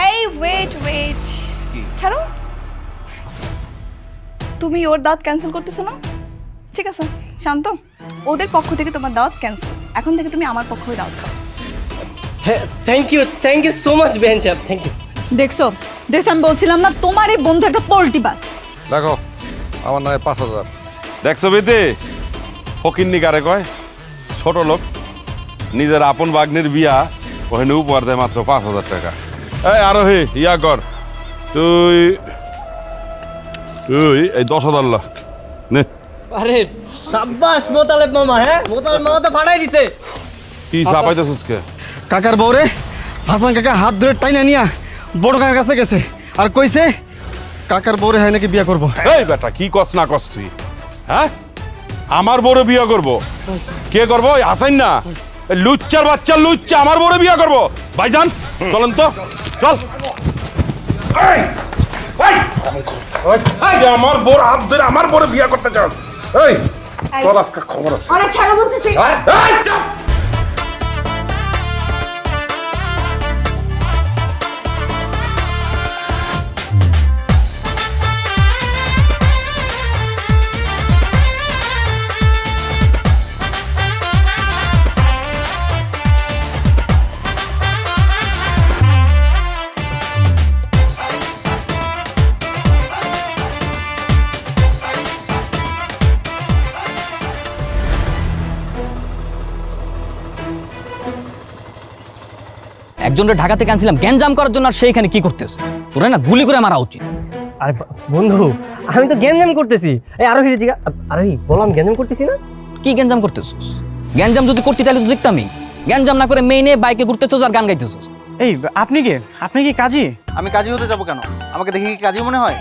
এই ওয়েট ছাড়ো। তুমি ওর দাওয়াত ক্যান্সেল করতেছো না? ঠিক আছে শান্ত, ওদের পক্ষ থেকে তোমার দাওয়াত ক্যান্সেল। এখন থেকে তুমি আমার পক্ষ হয়ে দাওয়াত খাও। থ্যাংক ইউ সো মাচ বেহেন সাহেব, থ্যাংক ইউ। দেখছো আমি বলছিলাম না তোমার এই বন্ধু একটা পোল্টিবাজ। দেখো আমার নামে 5,000। দেখছো বেতে ফকিন্নি কারে কয়? ছোট লোক, নিজের আপন বাগ্নির বিয়া ওখানে উপহার দেয় মাত্র 5,000 টাকা। এই আরোহী ইয়া কর, তুই এই 10,000 লাখ নে। আরে সাব্বাস মোতালেব মামা, হ্যাঁ মোতালেব মামা তো ফাটাই দিছে। কি চাপাইতেছিস কে? কাকার বউরে হাসান কাকা হাত ধরে টাইনা নিয়া বড় কাকার কাছে গেছে আর কইছে কাকার বউরে হয় নাকি বিয়া করবো। এই বেটা কি কস না কস তুই? হ্যাঁ আমার বড় বিয়া করব? কে করব? হাসাইন না, লুচ্চার বাচ্চা লুচ্চা আমার বড় বিয়া করব। ভাইজান চলেন তো, চল। আমার বড় হাত ধরে আমার বড় বিয়া করতে চাস? এই তোর আজকে খবর আছে। আরে ছাড়ো বলতেছি। এই, চুপ! একজনের ঢাকা থেকে আনছিলাম গ্যাঞ্জাম করার জন্য, আর সেইখানে কি করতেছ? তোরা না গুলি করে মারা উচিত। আরে বন্ধু আমি তো গ্যাঞ্জাম করতেছি। এই আরোহী জিগা, আরোহী বললাম গ্যাঞ্জাম করতেছি না। কি গ্যাঞ্জাম করতেছিস? গ্যাঞ্জাম যদি করতি তাহলে তো দেখতামই। গ্যাঞ্জাম না করে মেইনে বাইকে ঘুরতেছিস আর গান গাইতেছিস। এই আপনি কি কাজী? আমি কাজী হতে যাবো কেন? আমাকে দেখে কি কাজী মনে হয়?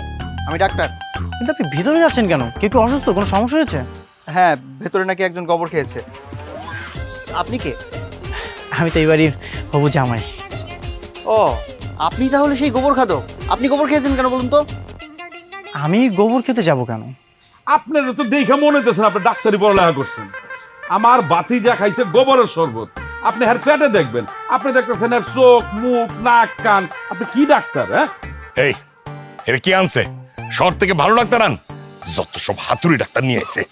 আমি ডাক্তার। কিন্তু আপনি ভিতরে যাচ্ছেন কেন? কেউ অসুস্থ, কোনো সমস্যা হয়েছে? হ্যাঁ, ভেতরে নাকি একজন গোবর খেয়েছে। আপনি কে? আমি তো এই বাড়ির হবু জামাই। ও আপনি তাহলে সেই গোবর খাদক। আপনি গোবর খেয়েছেন কেন বলুন তো? আমি গোবর খেতে যাব কেন? আপনার তো দেখে মনে হইতেছেন আপনি ডাক্তারি পড়ালেখা করছেন। আমার বাতি যা খাইছে গোবরের শরবত, আপনি হের পেটে দেখবেন। আপনি দেখতেছেন এর চোখ মুখ নাক কান। আপনি কি ডাক্তার? হ্যাঁ এই এর কি আনছে? শহর থেকে ভালো ডাক্তার আন, যত সব হাতুড়ি ডাক্তার নিয়ে এসে।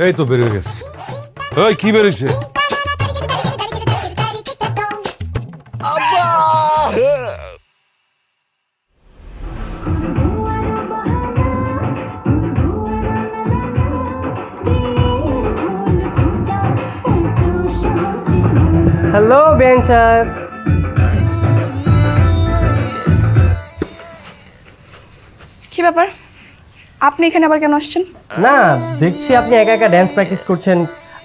এই তো বেরিয়ে গেছে। এই কি বেরিয়েছে? হ্যালো বেহেন সাহেব। কি ব্যাপার, আপনি এখানে আবার কেন আসছেন? না দেখছি আপনি একা একা ড্যান্স প্র্যাকটিস করছেন।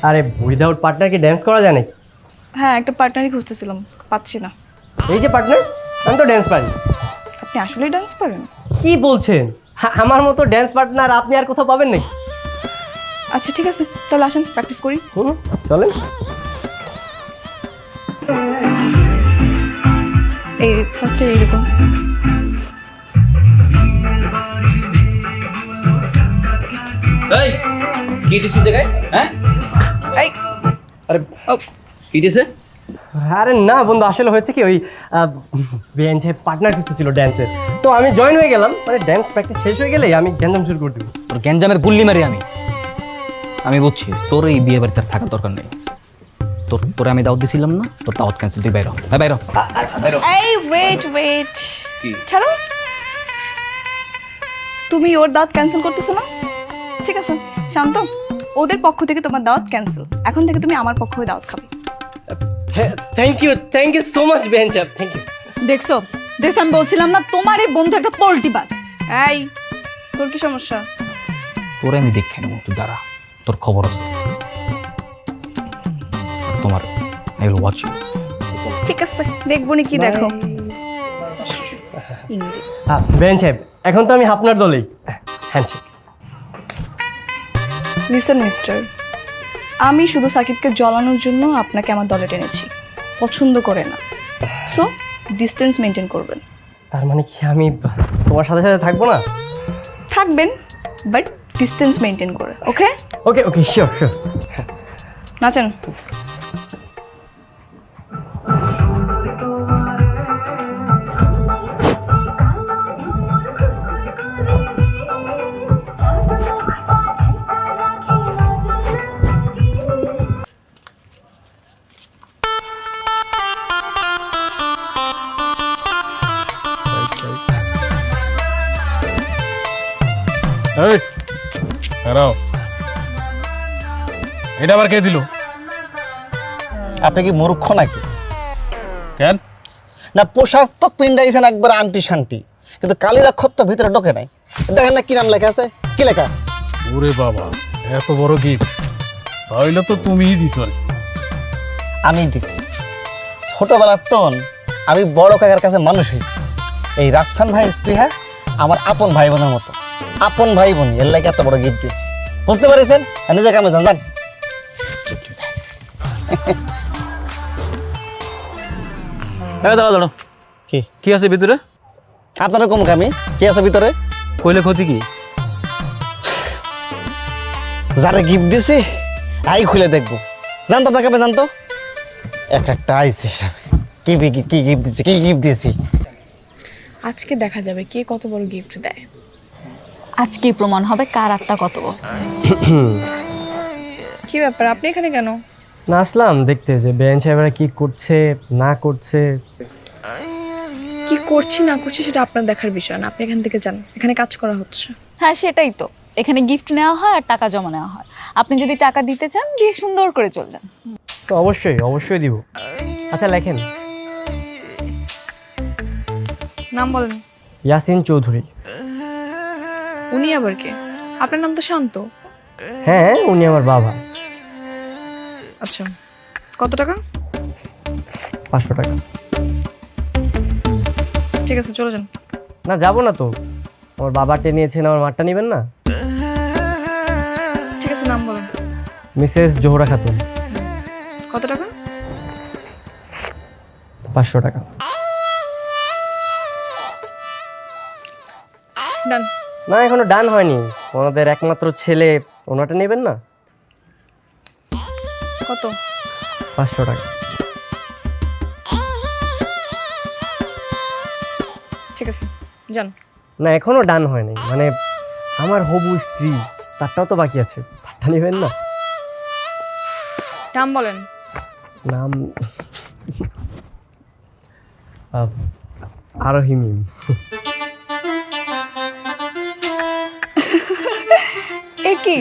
আরে উইদাউট পার্টনার কি ড্যান্স করা যায় নাকি? হ্যাঁ, একটা পার্টনারই খুঁজতেছিলাম, পাচ্ছি না। এই যে পার্টনার, আমি তো ড্যান্স পারি। আপনি আসলেই ডান্স পারেন? কি বলছেন? আমার মতো ড্যান্স পার্টনার আপনি আর কোথাও পাবেন নাকি? আচ্ছা ঠিক আছে, তাহলে আসেন প্র্যাকটিস করি। চলেন। এই ফার্স্টে এইরকম। এই কি দিছিস জায়গায়? হ্যাঁ এই আরে ও কি দিছে? আরে না বন্ধু, আসলে হয়েছে কি ওই বেহেন সাহেব পার্টনার খুঁজতেছিল ড্যান্সের, তো আমি জয়েন হয়ে গেলাম। মানে ড্যান্স প্র্যাকটিস শেষ হয়ে গেলেই আমি গ্যাঞ্জাম শুরু করে দেবো। তোর গ্যাঞ্জামের গুল্লি মারি আমি বুঝছি তোর এই বিয়ে বাড়িতে আর থাকার দরকার নেই। তোরে আমি দাওয়াত দিছিলাম না, তোর দাওয়াত ক্যান্সেল। তুই বাইরে বাইরে। এই ওয়েট ছাড়ো। তুমি ওর দাওয়াত ক্যান্সেল করতেছো না? ঠিক আছে শান্ত, ওদের পক্ষ থেকে তোমার দাওয়াত ক্যান্সেল। এখন থেকে তুমি আমার পক্ষ হয়ে দাওয়াত খাবে। থ্যাংক ইউ সো মাচ বেহেন সাহেব, থ্যাংক ইউ। দেখছো আমি বলছিলাম না তোমার এই বন্ধু একটা পোল্টিবাজ। এই তোর কি সমস্যা? তোরে আমি দেখে নেবো, তুই দাঁড়া, তোর খবর আছে। তোমার আই উইল ওয়াচ ইউ। ঠিক আছে দেখবো নি, কি দেখো। বেহেন সাহেব এখন তো আমি আপনার দলেই। হ্যান্ডশেক। লিসেন মিস্টার, আমি শুধু সাকিবকে জ্বলানোর জন্য আপনাকে আমার দলে টেনেছি। পছন্দ করে না, সো ডিস্টেন্স মেনটেন করবেন। তার মানে কি আমি তোমার সাথে সাথে থাকবো না? থাকবেন, বাট ডিস্টেন্স মেনটেন করে, ওকে? ওকে ওকে, শিওর শিওর। নাচেন। এই দাঁড়াও, এটা আবার কে দিল? আপনি কি মূর্খ নাকি? কেন? না, পোশাক তো পিন্ডাইছেন একবার আন্টি শান্টি, কিন্তু কালির অক্ষর তো ভিতরে ঢোকে নাই। দেখেন না কি নাম লেখা আছে, কি লেখা? ওরে বাবা, এত বড় গিফট তাহলে তো তুমিই দিছো রে। আমি দিছি। ছোটবেলার তন আমি বড় কাকার কাছে মানুষ হয়েছি। এই রাফসান ভাইয়ের স্পৃহা আমার আপন ভাই বোনের মতো, আপন ভাই বোন, এর লাগে এত বড় গিফট দিয়েছি। বুঝতে পারছেন? নিজে কামে যান। দাঁড়া দাঁড়ো, কি কি আছে ভিতরে? আপনার কম কামি কি আছে ভিতরে? কইলে ক্ষতি কি? যারা গিফট দিছি আই খুলে দেখবো। জানতো আপনাকে জানতো এক একটা আইছে কি কি গিফট দিছি, কি গিফট দিয়েছি। আজকে দেখা যাবে কে কত বড় গিফট দেয়। আজকেই প্রমাণ হবে কার আত্মা কত বড়। কি ব্যাপার, আপনি এখানে কেন? না, আসলাম দেখতে যে বেআইন সাহেবরা কি করছে না করছে। কি করছি না করছি সেটা আপনার দেখার বিষয় না, আপনি এখান থেকে যান, এখানে কাজ করা হচ্ছে। হ্যাঁ সেটাই তো, এখানে গিফট নেওয়া হয় আর টাকা জমা নেওয়া হয়। আপনি যদি টাকা দিতে চান দিয়ে সুন্দর করে চলে যান। তো অবশ্যই অবশ্যই দিব। আচ্ছা লেখেন। নাম বলেন। ইয়াসিন চৌধুরী। উনি আবার কে? আপনার নাম তো শান্ত। হ্যাঁ, উনি আমার বাবা। আচ্ছা, কত টাকা? 500 টাকা। ঠিক আছে, চলে যান। না, যাবো না তো। আমার বাবাটা নিয়েছেন, আমার মারটা নেবেন না? ঠিক আছে, নাম বলেন। মিসেস জোহরা খাতুন। কত টাকা? 500 টাকা। ডান। না, এখনো ডান হয়নি। ওনাদের একমাত্র ছেলে, ওনাটা নেবেন না? কত? 500 টাকা। ঠিক আছে, যান। না, এখনো ডান হয়নি। মানে আমার হবু স্ত্রী, তারটাও তো বাকি আছে, তারটা নেবেন না? নাম বলেন। নাম আরোহী মিম। এ কি,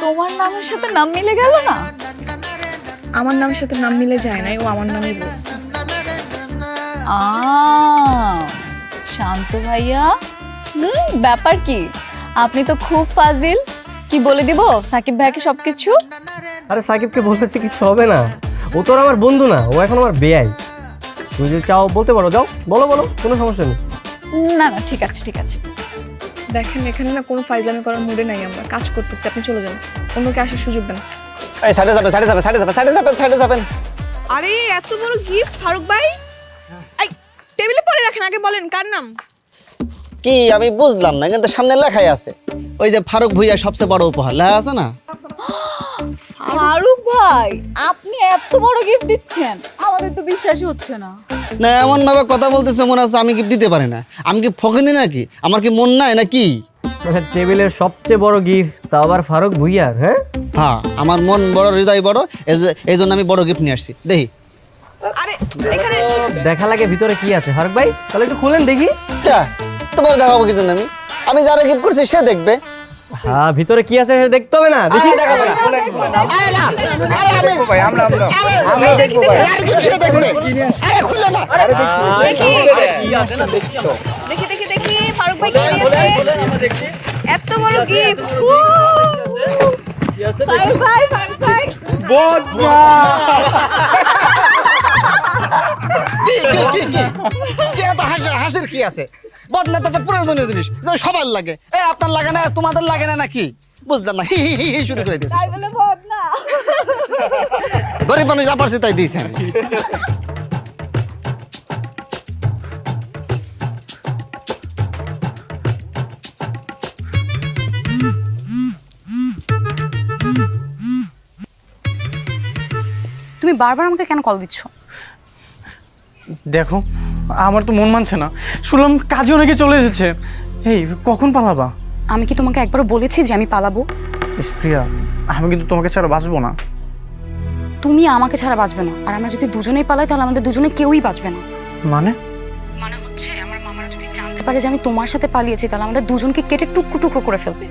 তোমার নামের সাথে নাম মিলে গেল না? আমার নামের সাথে নাম মিলে যায় নাই, ও আমার নামই বলছে। শান্ত ভাইয়া, ব্যাপার কি? আপনি তো খুব ফাজিল। কি বলে দিব সাকিব ভাইকে সবকিছু? আরে সাকিবকে বলতেছে কিছু হবে না, ও তো আর আমার বন্ধু না, ও এখন আমার বেয়াই। তুমি যদি চাও বলতে পারো, যাও বলো বলো, কোনো সমস্যা নেই। না না, ঠিক আছে ঠিক আছে। দেখেন, এখানে না কোনো ফাইজলামি করার মুডে নাই, আমরা কাজ করতেছি, আপনি চলে যান, অন্যকে আসার সুযোগ দেন। এই সাইডে যাবেন, সাইডে যাবেন, সাইডে যাবেন, সাইডে যাবেন, সাইডে যাবেন। আরে এত বড় গিফট ফারুক ভাই, এই টেবিলে পরে রাখেন, আগে বলেন কার নাম? কি আমি বুঝলাম না, কিন্তু সামনে লেখাই আছে, ওই যে ফারুক ভুইয়া সবচেয়ে বড় উপহার লেখা আছে না? ফারুক ভাই, আপনি এত বড় গিফট দিচ্ছেন, আমাদের তো বিশ্বাসই হচ্ছে না। না, এমন ভাবে কথা বলতেছে মনে হচ্ছে আমি গিফট দিতে পারি না। আমি কি ফকিনি নাকি? আমার কি মন নাই নাকি? মানে টেবিলের সবচেয়ে বড় গিফট, তা আবার ফারুক ভুইয়ার? হ্যাঁ হ্যাঁ, আমার মন বড়, হৃদয় বড়, এই জন্য আমি বড় গিফট নিয়ে আসছি। দেখি আরে এখানে দেখা লাগে ভিতরে কি আছে। ফারুক ভাই, তাহলে একটু খুলেন দেখি। তোমার দেখাবো কি জন্য? আমি যারা গিফট করছি সে দেখবে। হ্যাঁ, ভিতরে কি আছে সেটা দেখতে হবে না? দেখি। দেখাবো না। আমি দেখবো ভাই। আর গিফট সে দেখবে। আরে খুললো না। দেখি দেখি দেখি ফারুক ভাই কি নিয়েছে? এত বড় গিফট। ফারুক ভাই, ফারুক ভাই, কি এত হাসির কি আছে? বদনা তো প্রয়োজনীয় জিনিস, সবার লাগে। আপনার লাগে না, তোমাদের লাগে না নাকি? বুঝলাম না, হি হি হি হি শুরু করে দিয়েছে। তাই বলে বদ না। গরিব মানুষ যা পারছে তাই দিয়েছে। তুমি বারবার আমাকে কেন কল দিচ্ছ? দেখো, আমার তো মন মানছে না। শুনলাম কাজে অনেকে চলে এসেছে। এই কখন পালাবা? আমি কি তোমাকে একবারও বলেছি যে আমি পালাবো? প্রিয়া, আমি কিন্তু তোমাকে ছাড়া বাঁচবো না। তুমি আমাকে ছাড়া বাঁচবে না, আর আমরা যদি দুজনেই পালাই তাহলে আমাদের দুজনে কেউই বাঁচবে না। মানে? মানে হচ্ছে আমার মামারা যদি জানতে পারে যে আমি তোমার সাথে পালিয়েছি তাহলে আমাদের দুজনকে কেটে টুকরো টুকরো করে ফেলবে।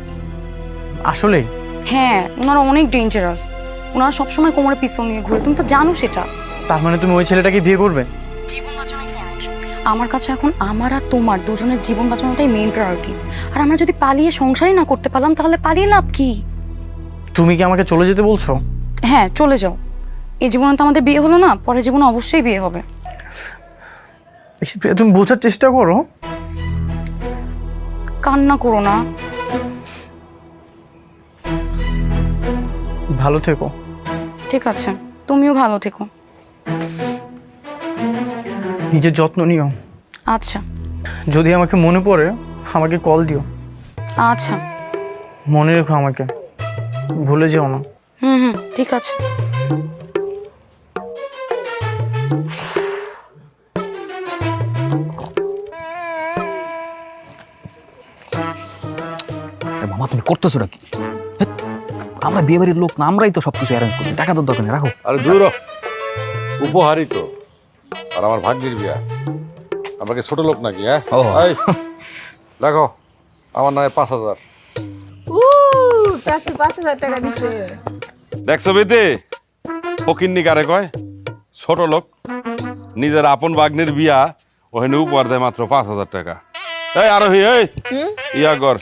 আসলেই? হ্যাঁ, ওনারা অনেক ডেঞ্জারাস। ওনারা সবসময় কোমরে পিস্তল নিয়ে ঘুরে, তুমি তো জানো সেটা। তার মানে তুমি ওই ছেলেটাকে বিয়ে করবে? জীবন বাঁচানো ফরজ। আমার কাছে এখন আমার আর তোমার দুজনের জীবন বাঁচানোটাই মেইন প্রায়োরিটি। আর আমরা যদি পালিয়ে সংসারই না করতে পারলাম তাহলে পালিয়ে লাভ কি? তুমি কি আমাকে চলে যেতে বলছো? হ্যাঁ, চলে যাও। এই জীবনে তো আমাদের বিয়ে হলো না, পরের জীবনে অবশ্যই বিয়ে হবে। প্রিয়া, তুমি বোঝার চেষ্টা করো। কান্না করো না। ভালো থেকো। ঠিক আছে, তুমিও ভালো থেকো। নিজের যত্ন নিও। আচ্ছা। যদি আমাকে মনে পড়ে আমাকে কল দিও। আচ্ছা। মনে রেখো আমাকে, ভুলে যেও না। হুম, ঠিক আছে। মামা তুমি করতেছো কি? আমরা বিয়ে বাড়ির লোক না, আমরাই তো সবকিছু অ্যারেঞ্জ করি, টাকা তো দরকার নেই, রাখো। আরে দূর হ। উপহারই তো, আর আমার ভাগ্যের বিয়া। আমাকে ছোট লোক নাকি? হ্যাঁ, ও। এই, দেখো আমার নামে 5,000। চাচু 5,000 টাকা দিচ্ছে। দেখছো বেতে ফকিন্নি কারে কয়? ছোট লোক। নিজের আপন ভাগ্নের বিয়া ওখানে উপহার দেয় মাত্র 5,000 টাকা। এই আরোহী, এই ইয়া কর,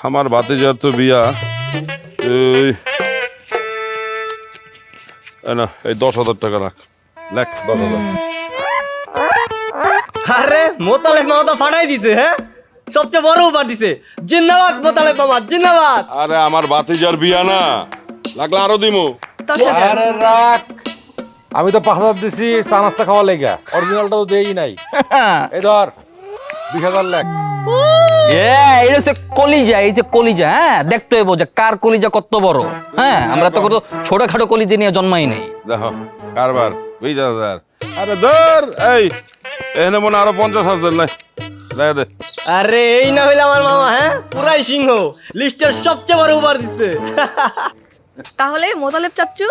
আমার ভাতিজার তো বিয়া, এই 10,000 টাকা রাখ। লেখ 10,000। আরে মোতালেব মামা তো ফাটাই দিছে। হ্যাঁ, সবচেয়ে বড় উপহার দিছে। জিন্দাবাদ মোতালেব মামা, জিন্দাবাদ। আরে আমার ভাতিজার বিয়া না, লাগলে আরো দিমু। 10,000। আরে রাখ, আমি তো 5,000 দিছি চা নাস্তা খাওয়া লেগা, অরিজিনালটা তো দেই নাই। এই ধর 20,000 লেখ। এই হচ্ছে কলিজা, এই যে কলিজা, হ্যাঁ দেখতে হইব যে কার কলিজা কত বড়। হ্যাঁ, আমরা তো কত ছোটখাটো কলিজা নিয়ে জন্মাই নাই। দেখো কারবার 20,000। আরে ধর, এই এখানে মনে আরো 50,000 নাই, লাই দে। আরে এই না হইলে আমার মামা, হ্যাঁ পুরাই সিংহ, লিস্টের সবচেয়ে বড় উপহার দিচ্ছে। তাহলে মোতালেব চাচ্চু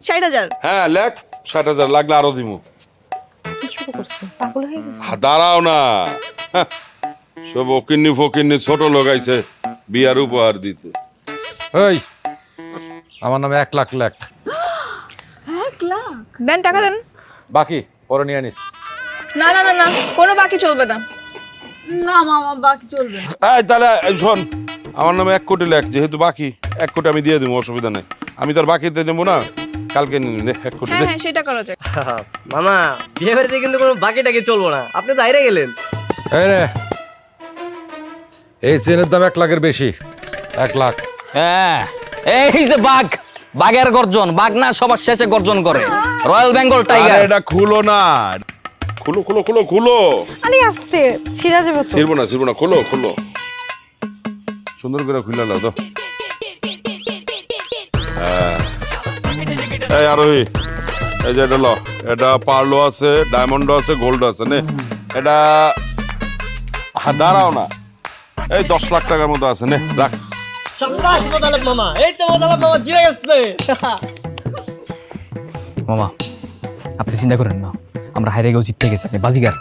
60,000। হ্যাঁ লেখ 60,000, লাগলে আরো দিমু। দাঁড়াও না, সব ওকিন্নি ফকিন্নি ছোট লোক আইছে বিয়ার উপহার দিতে। এই আমার নামে 1 লাখ লেখ। দেন, টাকা দেন। বাকি পরে নিয়ে নিস। না না না না, কোনো বাকি চলবে না। না মামা, বাকি চলবে না। এই তাহলে এই শোন, আমার নামে 1 কোটি লেখ, যেহেতু বাকি 1 কোটি আমি দিয়ে দেবো, অসুবিধা নেই। আমি তোর বাকিতে নেবো না, কালকে নিয়ে নে 1 কোটি দে। হ্যাঁ, সেটা করা যায়। মামা বিয়ে বাড়িতে কিন্তু কোনো বাকি টাকি চলবো না, আপনি তো হাইরে গেলেন। এই রে, এই চেনের দাম 1 লাখের বেশি। 1 লাখ। হ্যাঁ, এই যে বাঘ, বাঘের গর্জন, বাঘ না সবার শেষে গর্জন করে, রয়্যাল বেঙ্গল আরে টাইগার। এটা খুলো না, খুলো খুলো খুলো খুলো। আরে আস্তে, ছিড়া যাবে তো। ছিড়বো না, খুলো খুলো, সুন্দর করে খুলে নাও তো। হ্যাঁ, এই আরোহী, এই যে এটা ল, এটা পার্লো আছে, ডায়মন্ডও আছে, গোল্ড আছে নে। এটা দাঁড়াও না, এই 10 লাখ টাকার মতো আছে নে, রাখ। সাব্বাস মোতালেব মামা, এই তো মোতালেব মামা জিরে গেছে। মামা আপনি চিন্তা করেন না, আমরা হাইরে গেও জিততে গেছি, আপনি বাজিগার।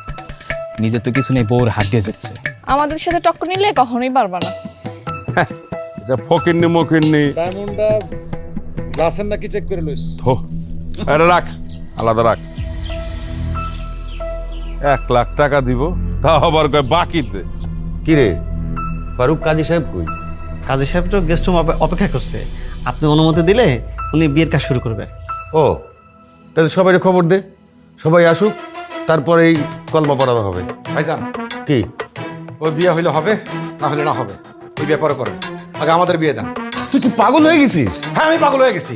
নিজের তো কিছু নেই, বউর হাত দিয়ে যাচ্ছে। আমাদের সাথে টক্কর নিলে কখনোই পারবা না। এটা ফকিন্নি মকিন্নি। ডায়মন্ডটা গ্লাসের নাকি চেক করে লইস। ধো, এটা রাখ, আলাদা রাখ। 1 লাখ টাকা দিব, তা আবার কয় বাকিতে। কি রে ফারুক, কাজী সাহেব কই? কাজী সাহেব তো গেস্ট রুম অপেক্ষা করছে, আপনি অনুমতি দিলে উনি বিয়ের কাজ শুরু করবেন। ও, তাহলে সবাই খবর দে, সবাই আসুক, তারপরে এই কলমা পড়ানো হবে। ভাইজান, কি ওই বিয়ে হইলে হবে, না হলে না হবে, এই ব্যাপারে করেন। আগে আমাদের বিয়ে দেন। তুই কি পাগল হয়ে গেছিস? হ্যাঁ, আমি পাগল হয়ে গেছি।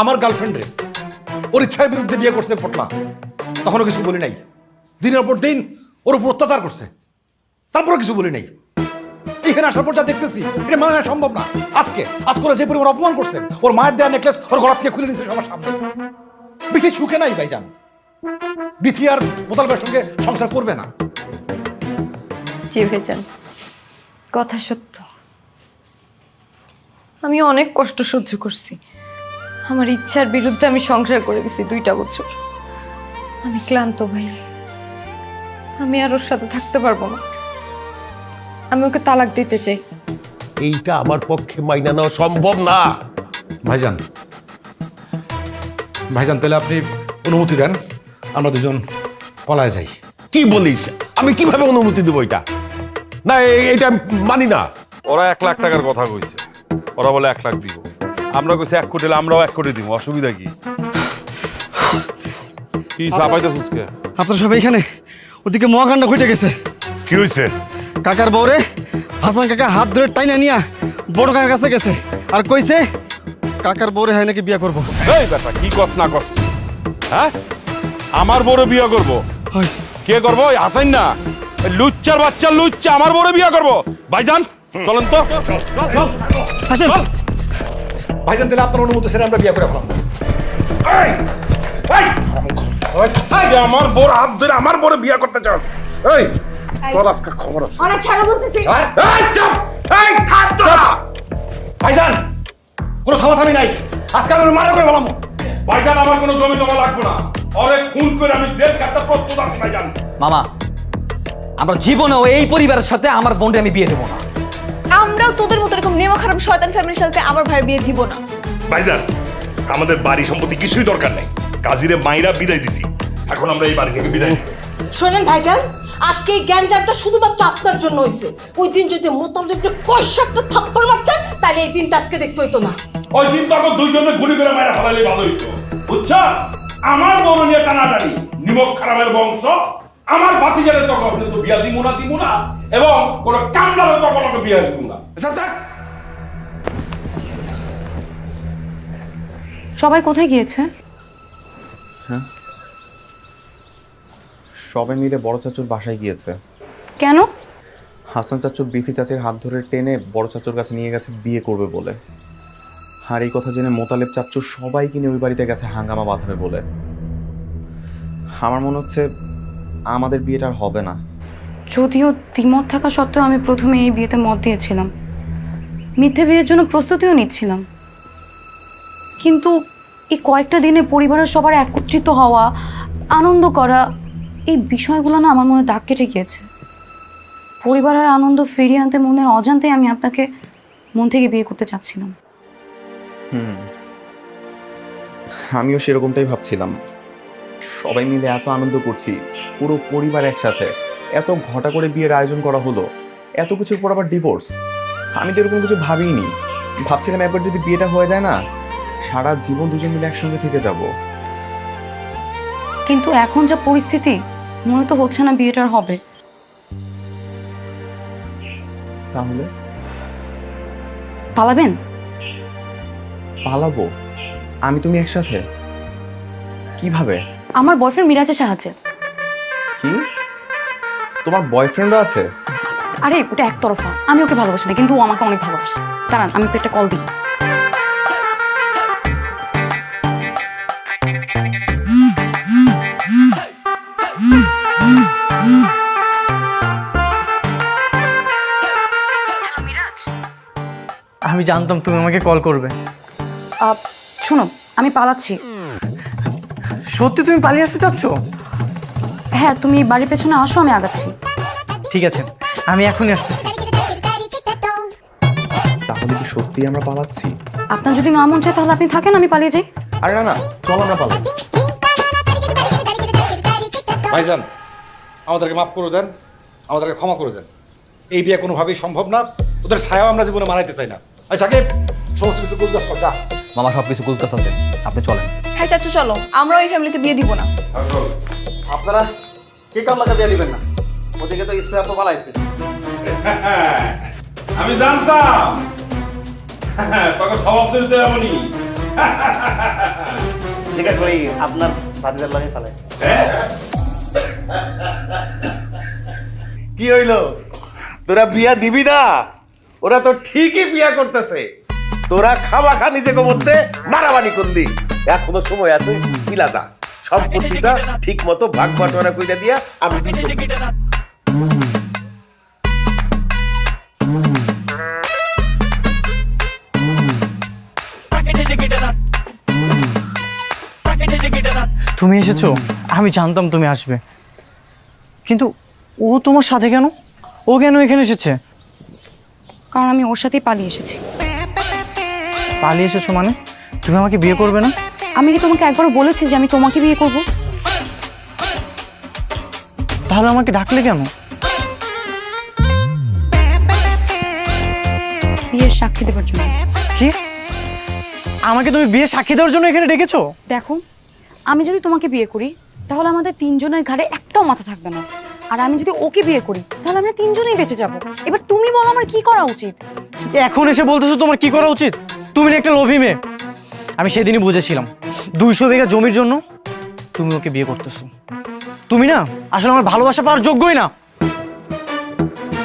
আমার গার্লফ্রেন্ড রে ওর ইচ্ছার বিরুদ্ধে বিয়ে করছে পটলা, তখনও কিছু বলি নাই। দিনের পর দিন ওর উপর অত্যাচার করছে, তারপরও কিছু বলি নাই। এই এখানে আসার পর যা দেখতেছি এটা মানে না সম্ভব না। আজকে করে যে পরিমাণ অপমান করছেন, ওর মায়ের দেওয়া নেকলেস ওর গলা থেকে খুলে নিয়েছে সবার সামনে। বিথি সুখে নাই ভাইজান, বিথি আর মোতালেবের সঙ্গে সংসার করবে না। জি ভাইজান, কথা সত্য। আমি অনেক কষ্ট সহ্য করছি। আমার ইচ্ছার বিরুদ্ধে আমি সংসার করে গেছি 2টা বছর। আমি ক্লান্ত ভাই, আমি আর ওর সাথে থাকতে পারবো না। আমি ওকে তালাক দিতে চাই। এইটা আমার পক্ষে মাইনা নেওয়া সম্ভব না। ভাইজান তাহলে আপনি অনুমতি দেন, আমরা দুজন পলায় যাই। কি বলিস? আমি কিভাবে অনুমতি দেবো এটা? না এটা মানি না। ওরা 1 লাখ টাকার কথা কইছে, ওরা বলে 1 লাখ দিব। আমরা কইছি 1 কোটি, আমরাও 1 কোটি দিব। অসুবিধা কি? কি চাপাইতেছিস কে? আপনার সব এখানে, ওদিকে মহাকাণ্ড ঘটে গেছে। কি হয়েছে? কাকার বউরে হাসান কাকা হাত ধরে টাইনা নিয়া বড় কাকার কাছে গেছে আর কইছে কাকার বউরে হয় নাকি বিয়ে করবো। এই বেটা কি কস না কস? হ্যাঁ, আমার বড় বিয়ে করব? কে করব? হাসাইন না, লুচ্চার বাচ্চা লুচ্চা আমার বড় বিয়ে করব। ভাইজান চলেন তো। হাসেন ভাইজান তাহলে আপনার অনুমতি ছেড়ে আমরা বিয়ে করে ফেলাম। আমার বড় হাত ধরে আমার বড় বিয়ে করতে চাস? এই তোর আজকে খবর আছে। অনেক ছাড়া বলতেছি। ভাইজান কোনো থামাথামি নাই, আজকে আমি মারা করে ফেলাম। ভাইজান আমার কোনো জমি জমা লাগবে না, অনেক খুন করে আমি জেল কাটতে প্রস্তুত আছি ভাইজান। মামা, আমরা জীবনেও এই পরিবারের সাথে আমার বোনকে আমি বিয়ে দেবো না। আমরাও তোদের মতো এরকম নেমা খারাপ শয়তান ফ্যামিলির সাথে আমার ভাইয়ের বিয়ে দিব না। ভাইজান আমাদের বাড়ি সম্পত্তি কিছুই দরকার নাই। কাজীরে মাইরা বিদায় দিছি, এখন আমরা এই বাড়ি থেকে বিদায় নিই। শোনেন ভাইজান, আজকে এই জ্ঞানজামটা শুধুমাত্র আপনার জন্য হয়েছে। ওই দিন যদি মোতালেবকে কষাটা থাপ্পড় মারতেন তাহলে এই দিনটা আজকে দেখতে হইতো না। ওই দিন তো দুইজনে গুলি করে মারা ফেলালে ভালো হইতো, বুঝছস? আমার বড় নিয়ে টানাটানি, নিমক খারাপের বংশ, আমার ভাতিজারে তো কখনো তো বিয়া দিব না, এবং কোন কামলারে তো কখনো বিয়া দিব না। সবাই কোথায় গিয়েছে? সবাই মিলে বড় চাচুর বাসায় গিয়েছে। কেন? হাসান চাচু বিথি চাচির হাত ধরে টেনে বড় চাচুর কাছে নিয়ে গেছে বিয়ে করবে বলে। আর এই কথা জেনে মোতালেব চাচু সবাইকে নিয়ে ওই বাড়িতে গেছে হাঙ্গামা বাঁধাবে বলে। আমার মনে হচ্ছে আমাদের বিয়েটা আর হবে না। যদিও দ্বিমত থাকা সত্ত্বেও আমি প্রথমে এই বিয়েতে মত দিয়েছিলাম, মিথ্যে বিয়ের জন্য প্রস্তুতিও নিচ্ছিলাম। কিন্তু এই কয়েকটা দিনে পরিবারের সবার একত্রিত হওয়া, আনন্দ করা, এই বিষয়গুলো না আমার মনে দাগ কেটে গিয়েছে। পরিবারের আনন্দ ফিরিয়ে আনতে মনের অজান্তেই আমি আপনাকে মন থেকে বিয়ে করতে চাচ্ছিলাম। আমিও সেরকমটাই ভাবছিলাম। সবাই মিলে এত আনন্দ করছি, পুরো পরিবার একসাথে, এত ঘটা করে বিয়ের আয়োজন করা হলো, এত কিছুর পর আবার ডিভোর্স। আমি তো এরকম কিছু ভাবিনি। ভাবছিলাম একবার যদি বিয়েটা হয়ে যায় না, সারা জীবন দুজন মিলে একসঙ্গে থেকে যাব। কিন্তু এখন যা পরিস্থিতি, মনে তো হচ্ছে না বিয়েটার হবে। তাহলে পালাবেন? পালাবো? আমি তুমি একসাথে? কিভাবে? আমার বয়ফ্রেন্ড মিরাজের সাহায্যে। কি? তোমার বয়ফ্রেন্ডও আছে? আরে ওটা একতরফা, আমি ওকে ভালোবাসি না, কিন্তু ও আমাকে অনেক ভালোবাসে। দাঁড়ান, আমি তো একটা কল দিই। আমি জানতাম তুমি আমাকে কল করবে। শোনো, আমি পালাচ্ছি। সত্যি তুমি পালিয়ে আসতে চাচ্ছ? হ্যাঁ, তুমি বাড়ির পেছনে আসো, আমি আগাচ্ছি। ঠিক আছে, আমি এখনই আসতেছি। তাহলে কি সত্যি আমরা পালাচ্ছি? আপনার যদি না মন চায় তাহলে আপনি থাকেন, আমি পালিয়ে যাই। আরে না না, চল আমরা পালাই। ভাইজান আমাদেরকে মাফ করে দেন, আমাদেরকে ক্ষমা করে দেন। এই বিয়ে কোনোভাবেই সম্ভব না, ওদের ছায়াও আমরা জীবনে মানাইতে চাই না। আচ্ছা সমস্ত কিছু গুজগাছ কর, যা। মামা সব কিছু কুলকাস আছে, আপনি চলেন। হ্যাঁ চাচু চলো, আমরাও এই ফ্যামিলিতে বিয়ে দিব না। আপনারা কে কার লাগা বিয়ে দিবেন না? ওদিকে তো স্প্রে তো বানাইছে। আমি জানতাম তোকে স্বভাব দিতে এমনই। ঠিক আছে ভাই, আপনার ভাতিজার লাগে চালাইছে। কি হইলো? তোরা বিয়া দিবি না? ওরা তো ঠিকই বিয়া করতেছে, তোরা খামাখা নিজেকে মধ্যে মারামারি করলি। এখনো সময় আছে, মিলা যা, সম্পত্তিটা ঠিক মতো ভাগ বাটোয়ারা কইরা দিয়া আমি তুমি এসেছো? আমি জানতাম তুমি আসবে, কিন্তু ও তোমার সাথে কেন? ও কেন এখানে এসেছে? কারণ আমি ওর সাথেই পালিয়ে এসেছি। পালিয়ে এসেছো মানে? তুমি আমাকে বিয়ে করবে না? আমি কি তোমাকে একবার বলেছি যে আমি তোমাকে বিয়ে করব? তাহলে আমাকে ডাকলে কেন? বিয়ের সাক্ষী দেবার জন্য। কি? আমাকে তুমি বিয়ে সাক্ষী দেওয়ার জন্য এখানে ডেকেছো? দেখো, আমি যদি তোমাকে বিয়ে করি তাহলে আমাদের তিনজনের ঘাড়ে একটাও মাথা থাকবে না, আর আমি যদি ওকে বিয়ে করি তাহলে আমরা তিনজনেই বেঁচে যাব। এবার তুমি বলো আমার কি করা উচিত? এখন এসে বলতেছো তোমার কি করা উচিত? তুমি না একটা লোভী মেয়ে। আমি সেদিনই বুঝেছিলাম 200 বিঘা জমির জন্য তুমি ওকে বিয়ে করতেছো। তুমি না আসলে আমার ভালোবাসা পাওয়ার যোগ্যই না।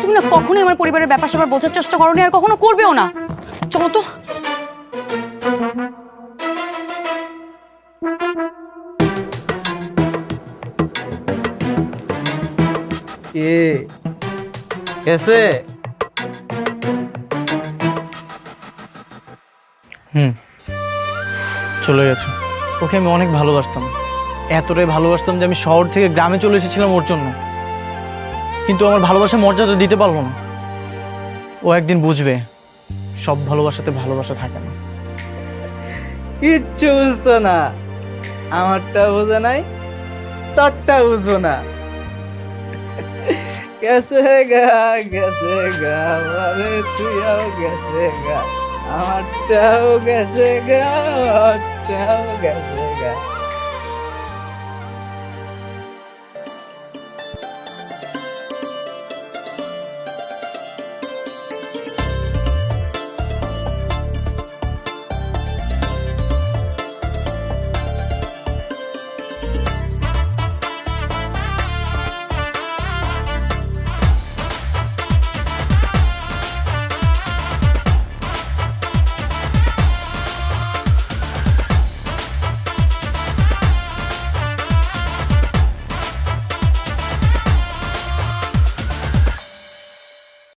তুমি না কখনোই আমার পরিবারের ব্যাপার স্যাপার বোঝার চেষ্টা করোনি, আর কখনো করবেও না। চলো তো। কে কেসে? চলে গেছে। ওকে আমি অনেক ভালোবাসতাম, এতটাই ভালোবাসতাম যে আমি শহর থেকে গ্রামে চলে এসেছিলাম ওর জন্য। কিন্তু আমার ভালোবাসার মর্যাদা দিতে পারবো না। ও একদিন বুঝবে সব ভালোবাসাতে ভালোবাসা থাকে না। কিচ্ছু বুঝতো না, আমারটা বোঝে নাই, তোরটা বুঝবো না। গেছে গা মানে তুইও গেছে গা, আমারটাও গেছে গা, আমারটাও গেছে গা।